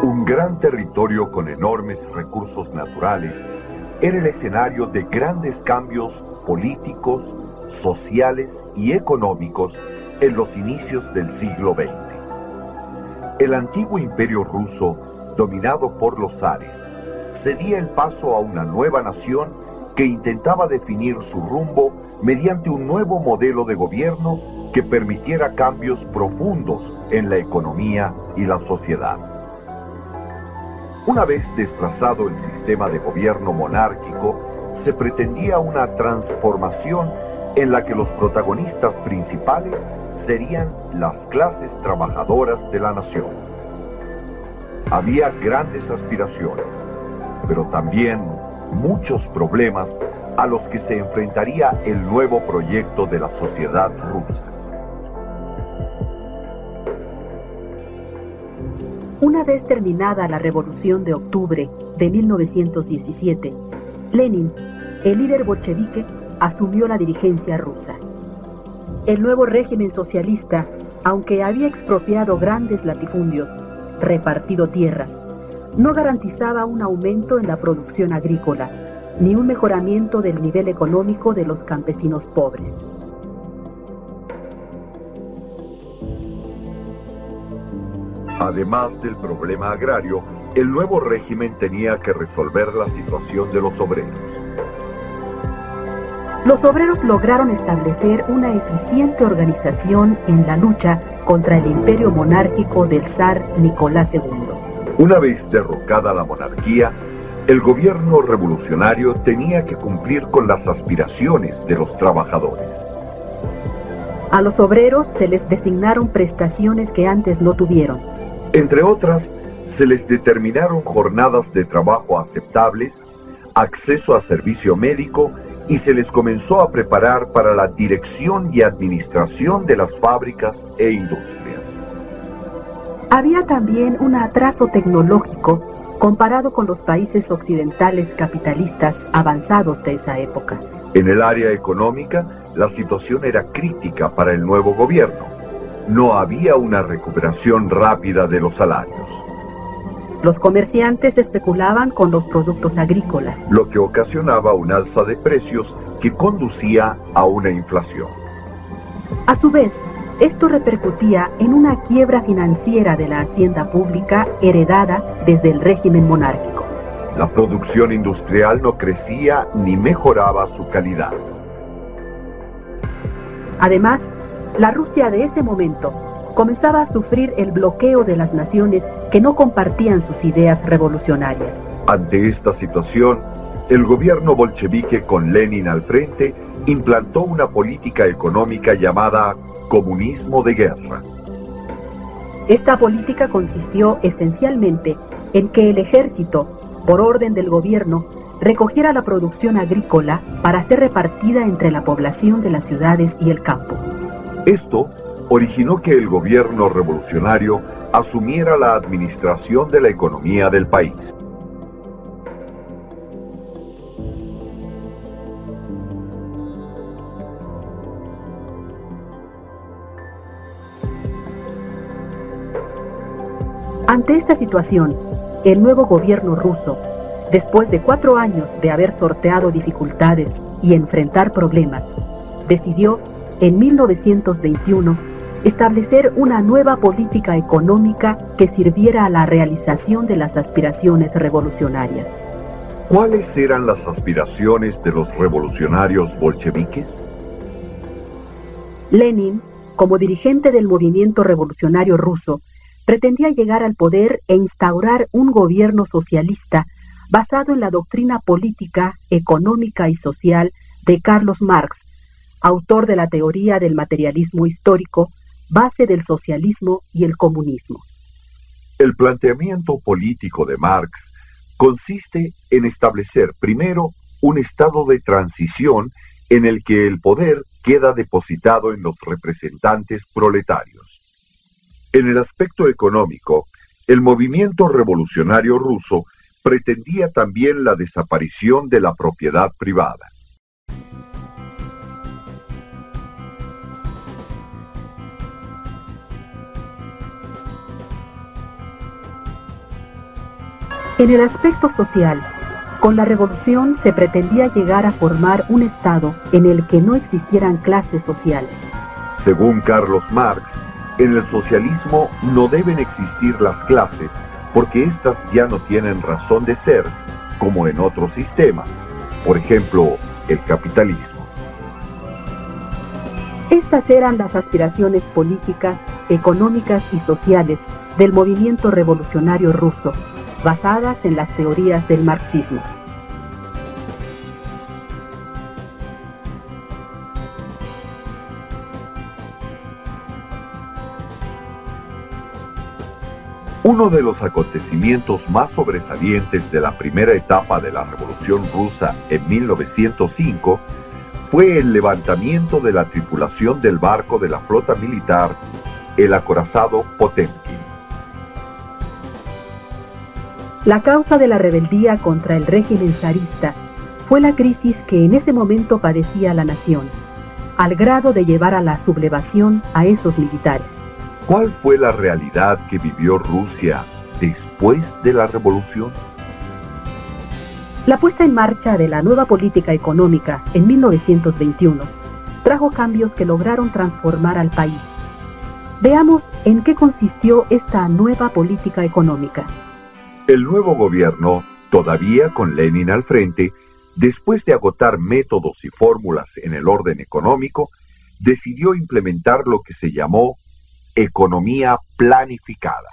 Un gran territorio con enormes recursos naturales era el escenario de grandes cambios políticos, sociales y económicos en los inicios del siglo XX. El antiguo imperio ruso, dominado por los zares, cedía el paso a una nueva nación que intentaba definir su rumbo mediante un nuevo modelo de gobierno que permitiera cambios profundos en la economía y la sociedad. Una vez desplazado el sistema de gobierno monárquico, se pretendía una transformación en la que los protagonistas principales serían las clases trabajadoras de la nación. Había grandes aspiraciones, pero también muchos problemas a los que se enfrentaría el nuevo proyecto de la sociedad rusa. Una vez terminada la Revolución de Octubre de 1917, Lenin, el líder bolchevique, asumió la dirigencia rusa. El nuevo régimen socialista, aunque había expropiado grandes latifundios, repartido tierras, no garantizaba un aumento en la producción agrícola, ni un mejoramiento del nivel económico de los campesinos pobres. Además del problema agrario, el nuevo régimen tenía que resolver la situación de los obreros. Los obreros lograron establecer una eficiente organización en la lucha contra el imperio monárquico del zar Nicolás II. Una vez derrocada la monarquía, el gobierno revolucionario tenía que cumplir con las aspiraciones de los trabajadores. A los obreros se les designaron prestaciones que antes no tuvieron. Entre otras, se les determinaron jornadas de trabajo aceptables, acceso a servicio médico y se les comenzó a preparar para la dirección y administración de las fábricas e industrias. Había también un atraso tecnológico comparado con los países occidentales capitalistas avanzados de esa época. En el área económica, la situación era crítica para el nuevo gobierno. No había una recuperación rápida de los salarios. Los comerciantes especulaban con los productos agrícolas, lo que ocasionaba un alza de precios que conducía a una inflación. A su vez, esto repercutía en una quiebra financiera de la hacienda pública heredada desde el régimen monárquico. La producción industrial no crecía ni mejoraba su calidad. Además, la Rusia de ese momento comenzaba a sufrir el bloqueo de las naciones que no compartían sus ideas revolucionarias. Ante esta situación, el gobierno bolchevique con Lenin al frente implantó una política económica llamada comunismo de guerra. Esta política consistió esencialmente en que el ejército, por orden del gobierno, recogiera la producción agrícola para ser repartida entre la población de las ciudades y el campo. Esto originó que el gobierno revolucionario asumiera la administración de la economía del país. Ante esta situación, el nuevo gobierno ruso, después de 4 años de haber sorteado dificultades y enfrentar problemas, decidió, en 1921, establecer una nueva política económica que sirviera a la realización de las aspiraciones revolucionarias. ¿Cuáles eran las aspiraciones de los revolucionarios bolcheviques? Lenin, como dirigente del movimiento revolucionario ruso, pretendía llegar al poder e instaurar un gobierno socialista basado en la doctrina política, económica y social de Carlos Marx, autor de la teoría del materialismo histórico, base del socialismo y el comunismo. El planteamiento político de Marx consiste en establecer primero un estado de transición en el que el poder queda depositado en los representantes proletarios. En el aspecto económico, el movimiento revolucionario ruso pretendía también la desaparición de la propiedad privada. En el aspecto social, con la revolución se pretendía llegar a formar un Estado en el que no existieran clases sociales. Según Carlos Marx, en el socialismo no deben existir las clases porque éstas ya no tienen razón de ser, como en otros sistemas, por ejemplo, el capitalismo. Estas eran las aspiraciones políticas, económicas y sociales del movimiento revolucionario ruso, basadas en las teorías del marxismo. Uno de los acontecimientos más sobresalientes de la primera etapa de la Revolución Rusa en 1905 fue el levantamiento de la tripulación del barco de la flota militar, el acorazado Potemkin. La causa de la rebeldía contra el régimen zarista fue la crisis que en ese momento padecía la nación, al grado de llevar a la sublevación a esos militares. ¿Cuál fue la realidad que vivió Rusia después de la revolución? La puesta en marcha de la nueva política económica en 1921 trajo cambios que lograron transformar al país. Veamos en qué consistió esta nueva política económica. El nuevo gobierno, todavía con Lenin al frente, después de agotar métodos y fórmulas en el orden económico, decidió implementar lo que se llamó economía planificada.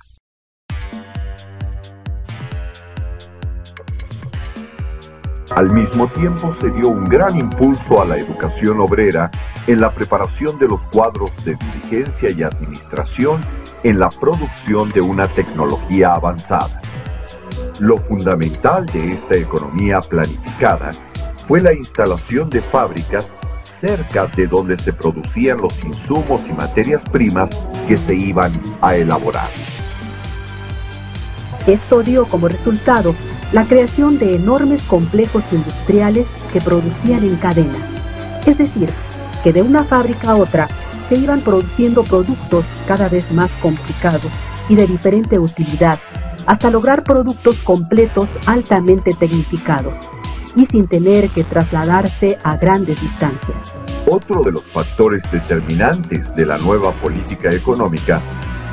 Al mismo tiempo se dio un gran impulso a la educación obrera en la preparación de los cuadros de dirigencia y administración en la producción de una tecnología avanzada. Lo fundamental de esta economía planificada fue la instalación de fábricas cerca de donde se producían los insumos y materias primas que se iban a elaborar. Esto dio como resultado la creación de enormes complejos industriales que producían en cadena, es decir, que de una fábrica a otra se iban produciendo productos cada vez más complicados y de diferente utilidad, hasta lograr productos completos altamente tecnificados y sin tener que trasladarse a grandes distancias. Otro de los factores determinantes de la nueva política económica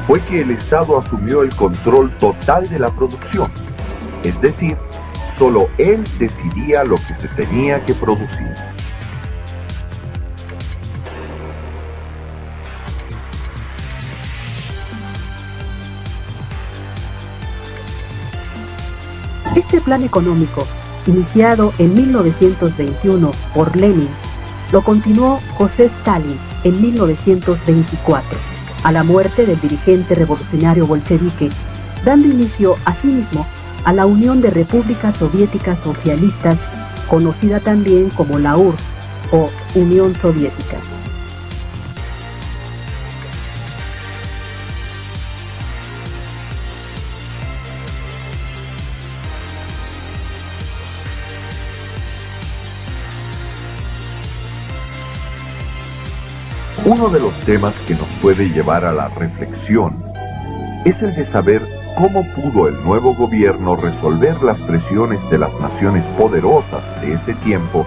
fue que el Estado asumió el control total de la producción, es decir, solo él decidía lo que se tenía que producir. Este plan económico, iniciado en 1921 por Lenin, lo continuó José Stalin en 1924, a la muerte del dirigente revolucionario bolchevique, dando inicio asimismo a la Unión de Repúblicas Soviéticas Socialistas, conocida también como la URSS o Unión Soviética. Uno de los temas que nos puede llevar a la reflexión es el de saber cómo pudo el nuevo gobierno resolver las presiones de las naciones poderosas de ese tiempo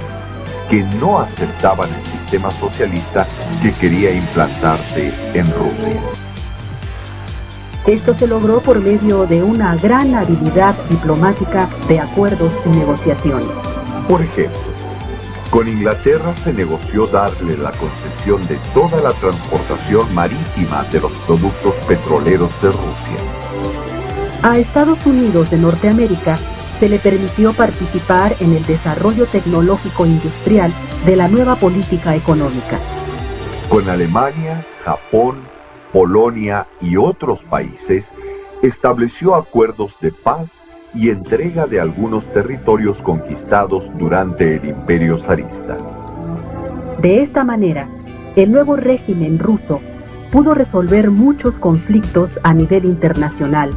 que no aceptaban el sistema socialista que quería implantarse en Rusia. Esto se logró por medio de una gran habilidad diplomática de acuerdos y negociaciones. Por ejemplo, con Inglaterra se negoció darle la concesión de toda la transportación marítima de los productos petroleros de Rusia. A Estados Unidos de Norteamérica se le permitió participar en el desarrollo tecnológico industrial de la nueva política económica. Con Alemania, Japón, Polonia y otros países estableció acuerdos de paz y entrega de algunos territorios conquistados durante el Imperio zarista. De esta manera, el nuevo régimen ruso pudo resolver muchos conflictos a nivel internacional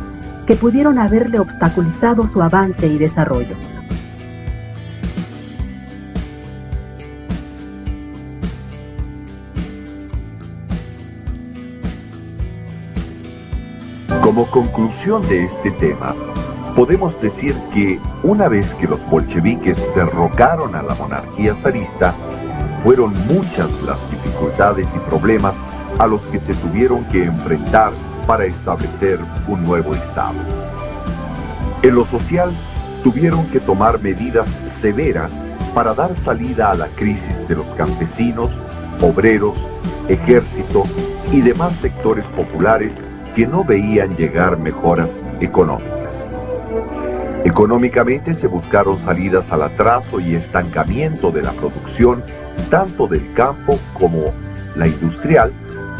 que pudieron haberle obstaculizado su avance y desarrollo. Como conclusión de este tema, Podemos decir que una vez que los bolcheviques derrocaron a la monarquía zarista, fueron muchas las dificultades y problemas a los que se tuvieron que enfrentar para establecer un nuevo Estado. En lo social, tuvieron que tomar medidas severas para dar salida a la crisis de los campesinos, obreros, ejército y demás sectores populares que no veían llegar mejoras económicas. Económicamente se buscaron salidas al atraso y estancamiento de la producción, tanto del campo como la industrial,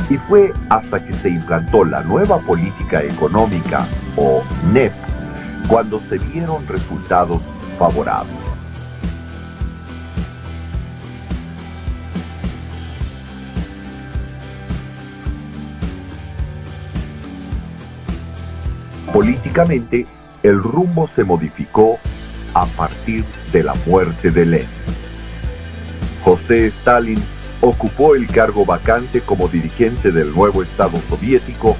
y fue hasta que se implantó la nueva política económica, o NEP, cuando se vieron resultados favorables. Políticamente, el rumbo se modificó a partir de la muerte de Lenin. José Stalin ocupó el cargo vacante como dirigente del nuevo Estado soviético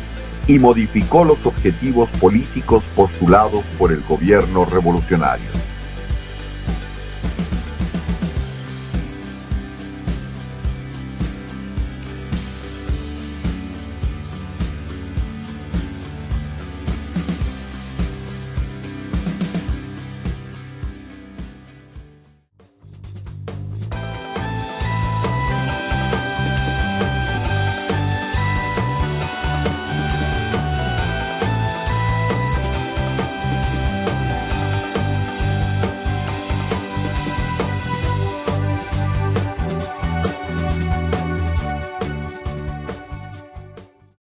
y modificó los objetivos políticos postulados por el gobierno revolucionario.